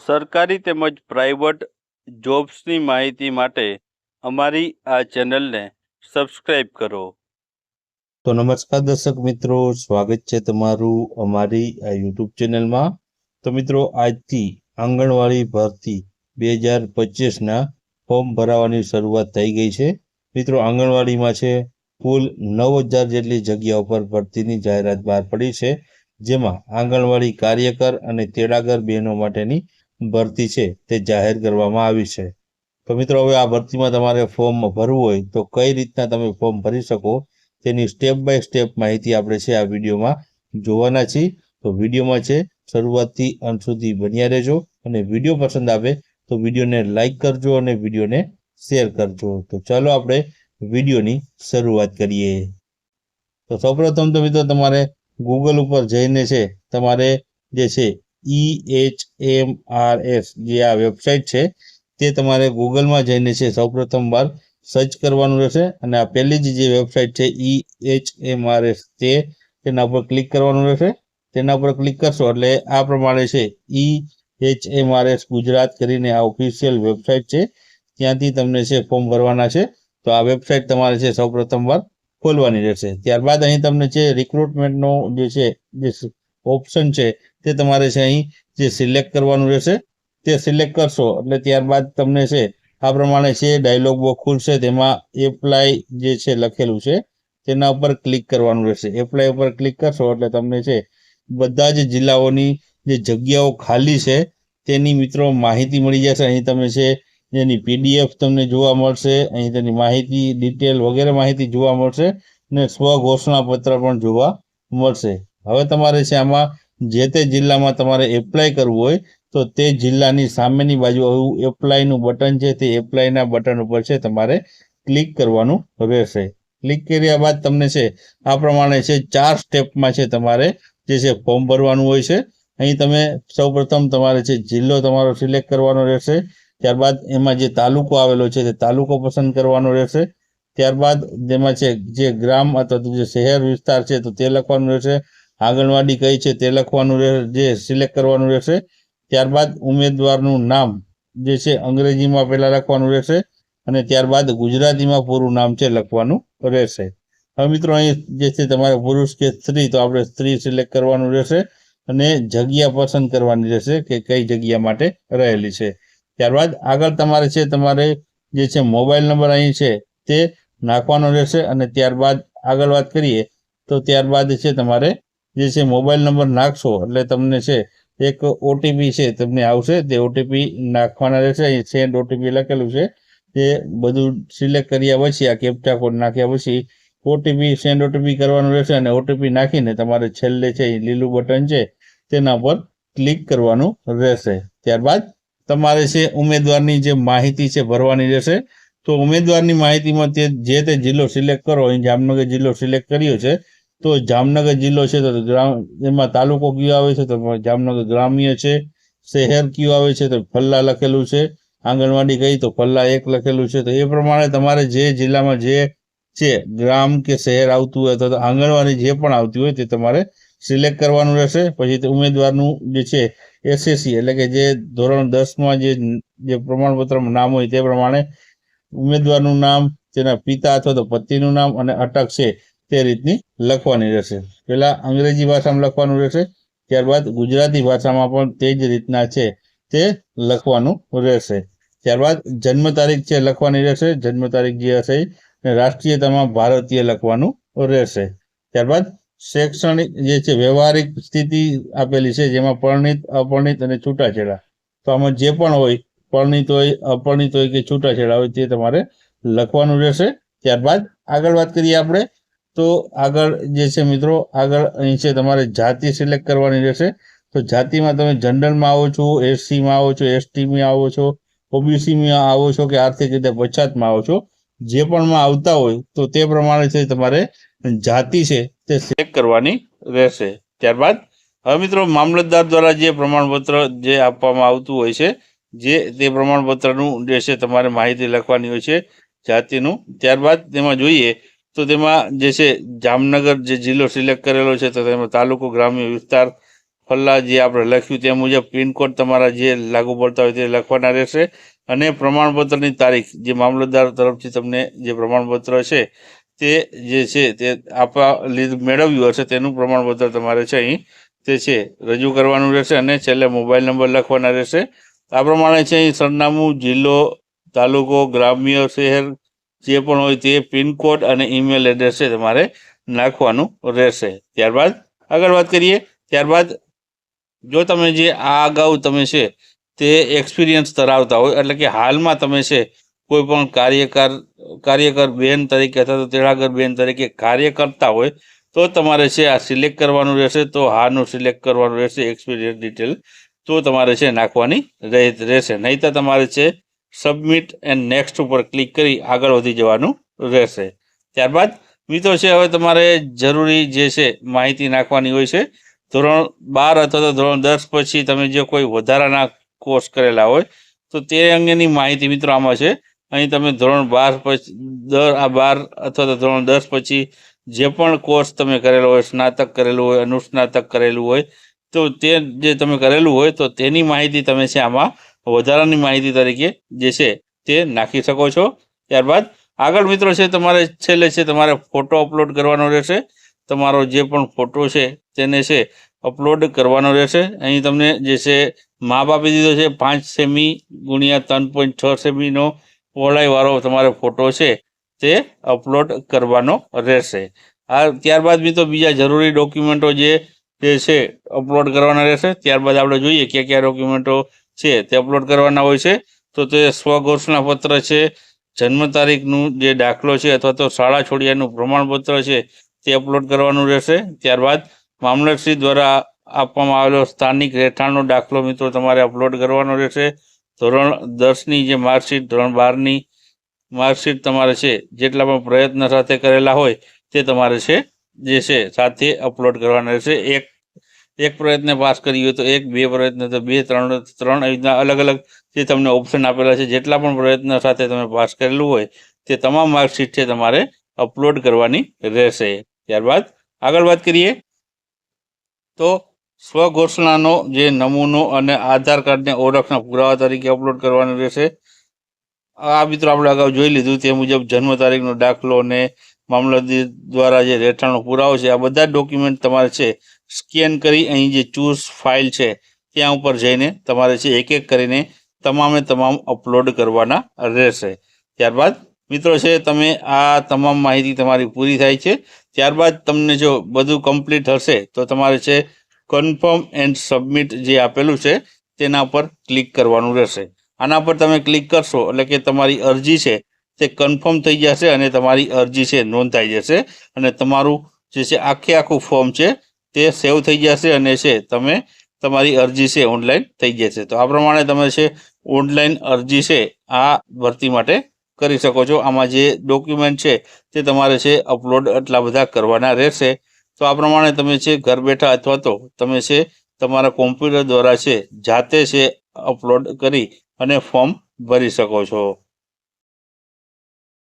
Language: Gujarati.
સરકારી તેમજ પ્રાઇવેટ જોબ્સની માહિતી માટે અમારી આ ચેનલને સબસ્ક્રાઇબ કરો. તો નમસ્કાર દર્શક મિત્રો, સ્વાગત છે તમારું અમારી આ યુટ્યુબ ચેનલમાં. તો મિત્રો, આજથી આંગણવાડી ભરતી 2025ના ફોર્મ ભરાવાની શરૂઆત થઈ ગઈ છે. મિત્રો, આંગણવાડીમાં છે કુલ 9,000 જેટલી જગ્યાઓ પર ભરતીની જાહેરાત બહાર પડી છે, જેમાં આંગણવાડી કાર્યકર અને તેડાગર બહેનો માટેની ભરતી છે તે જાહેર કરવામાં આવી છે. તો મિત્રો, હવે આ ભરતીમાં તમારે ફોર્મ ભરવું હોય તો કઈ રીતના તમે ફોર્મ ભરી શકો તેની સ્ટેપ બાય સ્ટેપ માહિતી આપણે છે આ વિડીયોમાં જોવાના છીએ. તો વિડીયોમાં છે શરૂઆતથી અંત સુધી બન્યા રહેજો, અને વિડીયો પસંદ આવે તો વિડીયોને લાઈક કરજો અને વિડીયોને શેર કરજો. તો ચાલો આપણે વિડીયોની શરૂઆત કરીએ. તો સૌપ્રથમ તો મિત્રો, તમારે ગૂગલ ઉપર જઈને છે તમારે જે છે EHMRS જે આ વેબસાઇટ છે તે તમારે ગૂગલમાં જઈને છે સૌપ્રથમ વાર સર્ચ કરવાનું રહેશે, અને આ પહેલી જ જે વેબસાઇટ છે EHMRS તેના પર ક્લિક કરવાનું રહેશે. તેના પર ક્લિક કરશો એટલે આ પ્રમાણે છે EHMRS ગુજરાત કરીને આ ઓફિશિયલ વેબસાઇટ છે, ત્યાંથી તમને છે ફોર્મ ભરવાના છે. તો આ વેબસાઇટ તમારે છે સૌપ્રથમ વાર ખોલવાની રહેશે. ત્યારબાદ અહીં તમને છે રિક્રુટમેન્ટનો જે છે જે ઓપ્શન છે તે તમારે છે અહીં જે સિલેક્ટ કરવાનું રહેશે. તે સિલેક્ટ કરશો એટલે ત્યારબાદ તમને છે આ પ્રમાણે છે ડાયલોગ બોક્સ ખુલશે, તેમાં એપ્લાય જે છે લખેલું છે તેના ઉપર ક્લિક કરવાનું રહેશે. એપ્લાય ઉપર ક્લિક કરશો એટલે તમને છે બધા જ જિલ્લાઓની જે જગ્યાઓ ખાલી છે તેની મિત્રો માહિતી મળી જશે. અહીં તમે છે જેની PDF તમને જોવા મળશે, અહીં તેની માહિતી ડિટેલ વગેરે માહિતી જોવા મળશે, ને સ્વઘોષણા પત્ર પણ જોવા મળશે. હવે તમારે છે આમાં જે તે જિલ્લામાં તમારે એપ્લાય કરવું હોય તો તે જિલ્લાની સામેની બાજુ આવું એપ્લાયનું બટન છે, તે એપ્લાયના બટન ઉપર છે તમારે ક્લિક કરવાનું રહેશે. ક્લિક કર્યા બાદ તમને છે આ પ્રમાણે છે 4 સ્ટેપમાં છે તમારે જે છે ફોર્મ ભરવાનું હોય છે. અહીં તમે સૌપ્રથમ તમારે છે જિલ્લો તમારો સિલેક્ટ કરવાનો રહેશે. ત્યારબાદ એમાં જે તાલુકો આવેલો છે તે તાલુકો પસંદ કરવાનો રહેશે. ત્યારબાદ જેમાં છે જે ગ્રામ અથવા જે શહેર વિસ્તાર છે તો તે લખવાનું રહેશે. આંગણવાડી કઈ છે તે લખવાનું જે સિલેક્ટ કરવાનું રહેશે. ત્યારબાદ ઉમેદવારનું નામ જે છે અંગ્રેજીમાં પહેલા લખવાનું રહેશે, અને ત્યારબાદ ગુજરાતીમાં પૂરું નામ છે લખવાનું રહેશે. હવે મિત્રો, અહીં જે છે તમારે પુરુષ કે સ્ત્રી, તો આપણે સ્ત્રી સિલેક્ટ કરવાનું રહેશે, અને જગ્યા પસંદ કરવાની રહેશે કે કઈ જગ્યા માટે રહેલી છે. ત્યારબાદ આગળ તમારે છે તમારે જે છે મોબાઈલ નંબર અહીં છે તે નાખવાનો રહેશે, અને ત્યારબાદ આગળ વાત કરીએ તો ત્યારબાદ છે તમારે જે છે મોબાઈલ નંબર નાખશો એટલે તમને છે એક OTP છે તમને આવશે, તે OTP નાખવાના રહેશે. અહીં સેન્ડ OTP લખેલું છે, તે બધું સિલેક્ટ કર્યા પછી આ કેપ્ચા કોડ નાખ્યા પછી સેન્ડ OTP કરવાનું રહેશે, અને OTP નાખીને તમારે છેલ્લે છે લીલું બટન છે તેના પર ક્લિક કરવાનું રહેશે. ત્યારબાદ તમારે છે ઉમેદવારની જે માહિતી છે ભરવાની રહેશે. તો ઉમેદવારની માહિતીમાં જે તે જિલ્લો સિલેક્ટ કરો, અહીં જામનગર જિલ્લો સિલેક્ટ કર્યો છે તો જામનગર જિલ્લો છે તો એમાં તાલુકો કયો આવે છે તો જામનગર ગ્રામ્ય છે. શહેર કયું આવે છે તો ફલ્લા લખેલું છે. આંગણવાડી કઈ તો ફલ્લા 1 લખેલું છે. તો એ પ્રમાણે તમારે જે જિલ્લામાં જે છે ગ્રામ કે શહેર આવતું હોય તો આંગણવાડી જે પણ આવતી હોય તે તમારે સિલેક્ટ કરવાનું રહેશે. પછી તે ઉમેદવારનું જે છે SSC એટલે કે જે ધોરણ 10માં જે પ્રમાણપત્રમાં નામ હોય તે પ્રમાણે ઉમેદવારનું નામ, તેના પિતા અથવા તો પતિનું નામ અને અટક છે તે રીતની લખવાની રહેશે. પહેલા અંગ્રેજી ભાષામાં લખવાનું રહેશે, ત્યારબાદ ગુજરાતી ભાષામાં પણ તે જ રીતના છે તે લખવાનું રહેશે. ત્યારબાદ જન્મ તારીખ છે લખવાની રહેશે, જન્મ તારીખ જે હશે, અને રાષ્ટ્રીયતામાં ભારતીય લખવાનું રહેશે. ત્યારબાદ શૈક્ષણિક જે છે વ્યવહારિક સ્થિતિ આપેલી છે, જેમાં પરણિત, અપરણિત અને છૂટાછેડા. તો આમાં જે પણ હોય, પરણિત હોય, અપરણિત હોય કે છૂટાછેડા હોય તે તમારે લખવાનું રહેશે. ત્યારબાદ આગળ વાત કરીએ આપણે તો આગળ જે છે મિત્રો, આગળ અહીં છે તમારે જાતિ સિલેક્ટ કરવાની રહેશે. તો જાતિમાં તમે જનરલમાં આવો છો, SCમાં આવો છો, STમાં આવો છો, OBCમાં આવો છો કે આર્થિક રીતે પછાતમાં આવો છો, જે પણમાં આવતા હોય તો તે પ્રમાણે છે તમારે જાતિ છે તે સિલેક્ટ કરવાની રહેશે. ત્યારબાદ હવે મિત્રો, મામલતદાર દ્વારા જે પ્રમાણપત્ર જે આપવામાં આવતું હોય છે, જે તે પ્રમાણપત્રનું જે છે તમારે માહિતી લખવાની હોય છે જાતિનું. ત્યારબાદ તેમાં જોઈએ તો તેમાં જે છે જામનગર જે જિલ્લો સિલેક્ટ કરેલો છે તો તેમાં તાલુકો, ગ્રામ્ય વિસ્તાર, ફલ્લા જે આપણે લખ્યું તે મુજબ પિનકોડ તમારા જે લાગુ પડતા હોય તે લખવાના રહેશે અને પ્રમાણપત્રની તારીખ જે મામલતદાર તરફથી તમને જે પ્રમાણપત્ર છે તે જે છે તે આપવા મેળવ્યું હશે તેનું પ્રમાણપત્ર તમારે છે અહીં તે છે રજૂ કરવાનું રહેશે અને છેલ્લે મોબાઈલ નંબર લખવાના રહેશે. આ પ્રમાણે છે અહીં સરનામું, જિલ્લો, તાલુકો, ગ્રામ્ય, શહેર જે પણ હોય તે પિનકોડ અને ઈમેલ એડ્રેસ છે તમારે નાખવાનું રહેશે. ત્યારબાદ આગળ વાત કરીએ. ત્યારબાદ જો તમે જે આ અગાઉ તમે છે તે એક્સપિરિયન્સ ધરાવતા હોય એટલે કે હાલમાં તમે છે કોઈ પણ કાર્યકર બેન તરીકે અથવા તો તેડાગર બેન તરીકે કાર્ય કરતા હોય તો તમારે છે આ સિલેક્ટ કરવાનું રહેશે. તો હાનું સિલેક્ટ કરવાનું રહેશે એક્સપિરિયન્સ ડિટેલ તો તમારે છે નાખવાની રહેશે. નહીં તો તમારે છે સબમિટ એન્ડ નેક્સ્ટ ઉપર ક્લિક કરી આગળ વધી જવાનું રહેશે. ત્યારબાદ મિત્રો છે હવે તમારે જરૂરી જે છે માહિતી નાખવાની હોય છે. ધોરણ 12 અથવા તો ધોરણ 10 પછી તમે જે કોઈ વધારાના કોર્સ કરેલા હોય તો તે અંગેની માહિતી મિત્રો આમાં છે. અહીં તમે ધોરણ 12 પછી 12 અથવા તો ધોરણ 10 પછી જે પણ કોર્સ તમે કરેલો હોય, સ્નાતક કરેલું હોય, અનુસ્નાતક કરેલું હોય તો તે જે તમે કરેલું હોય તો તેની માહિતી તમે છે આમાં વધારાની માહિતી તરીકે જે છે તે નાખી શકો છો. ત્યારબાદ આગળ મિત્રો છે તમારે છેલ્લે છે તમારે ફોટો અપલોડ કરવાનો રહેશે. તમારો જે પણ ફોટો છે તેને છે અપલોડ કરવાનો રહેશે. અહીં તમને જે છે માપ આપી દીધો છે 5 સેમી ગુણ્યા 3.6 સેમીનો પહોળાઈવાળો તમારે ફોટો છે તે અપલોડ કરવાનો રહેશે. ત્યારબાદ મિત્રો બીજા જરૂરી ડોક્યુમેન્ટો જે છે અપલોડ કરવાના રહેશે. ત્યારબાદ આપણે જોઈએ કયા ડોક્યુમેન્ટો છે તે અપલોડ કરવાના હોય છે. તો તે સ્વઘોષણા પત્ર છે, જન્મ તારીખનું જે દાખલો છે અથવા તો શાળા છોડ્યાનું પ્રમાણપત્ર છે તે અપલોડ કરવાનું રહેશે. ત્યારબાદ મામલતદાર દ્વારા આપવામાં આવેલો સ્થાનિક રહેઠાણનો દાખલો મિત્રો તમારે અપલોડ કરવાનો રહેશે. ધોરણ 10ની જે માર્કશીટ, ધોરણ 12ની માર્કશીટ તમારે છે જેટલા પણ પ્રયત્ન સાથે કરેલા હોય તે તમારે છે જે છે સાથે અપલોડ કરવાના રહેશે. એક પ્રયત્ન પાસ કરી હોય તો 1, 2 પ્રયત્ન તો 2, 3 આવી રીતના અલગ અલગ જે તમને ઓપ્શન આપેલા છે જેટલા પણ પ્રયત્ન સાથે તમે પાસ કરેલું હોય તે તમામ માર્કશીટ છે તમારે અપલોડ કરવાની રહેશે. ત્યારબાદ આગળ વાત કરીએ તો સ્વઘોષણાનો જે નમૂનો અને આધાર કાર્ડને ઓળખના પુરાવા તરીકે અપલોડ કરવાનો રહેશે. આ મિત્રો આપણે અગાઉ જોઈ લીધું તે મુજબ જન્મ તારીખનો દાખલો અને મામલતદાર દ્વારા જે રહેઠાણનો પુરાવો છે આ બધા ડોક્યુમેન્ટ તમારે છે સ્કેન કરી અહીં જે ચૂઝ ફાઇલ છે ત્યાં ઉપર જઈને તમારે છે એક એક કરીને તમામે તમામ અપલોડ કરવાના રહેશે. ત્યારબાદ મિત્રો છે તમે આ તમામ માહિતી તમારી પૂરી થાય છે. ત્યારબાદ તમને જો બધું કમ્પ્લીટ હશે તો તમારે છે કન્ફર્મ એન્ડ સબમિટ જે આપેલું છે તેના પર ક્લિક કરવાનું રહેશે. આના પર તમે ક્લિક કરશો એટલે કે તમારી અરજી છે તે કન્ફર્મ થઈ જશે અને તમારી અરજી છે નોંધાઈ જશે અને તમારું જે છે આખું ફોર્મ છે તે સેવ થઈ જશે અને છે તમે તમારી અરજી છે ઓનલાઈન થઈ જશે. તો આ પ્રમાણે તમે છે ઓનલાઈન અરજી છે આ ભરતી માટે કરી શકો છો. આમાં જે ડોક્યુમેન્ટ છે તે તમારે છે અપલોડ એટલા બધા કરવાના રહેશે. તો આ પ્રમાણે તમે છે ઘર બેઠા અથવા તો તમે છે તમારા કોમ્પ્યુટર દ્વારા છે જાતે છે અપલોડ કરી અને ફોર્મ ભરી શકો છો.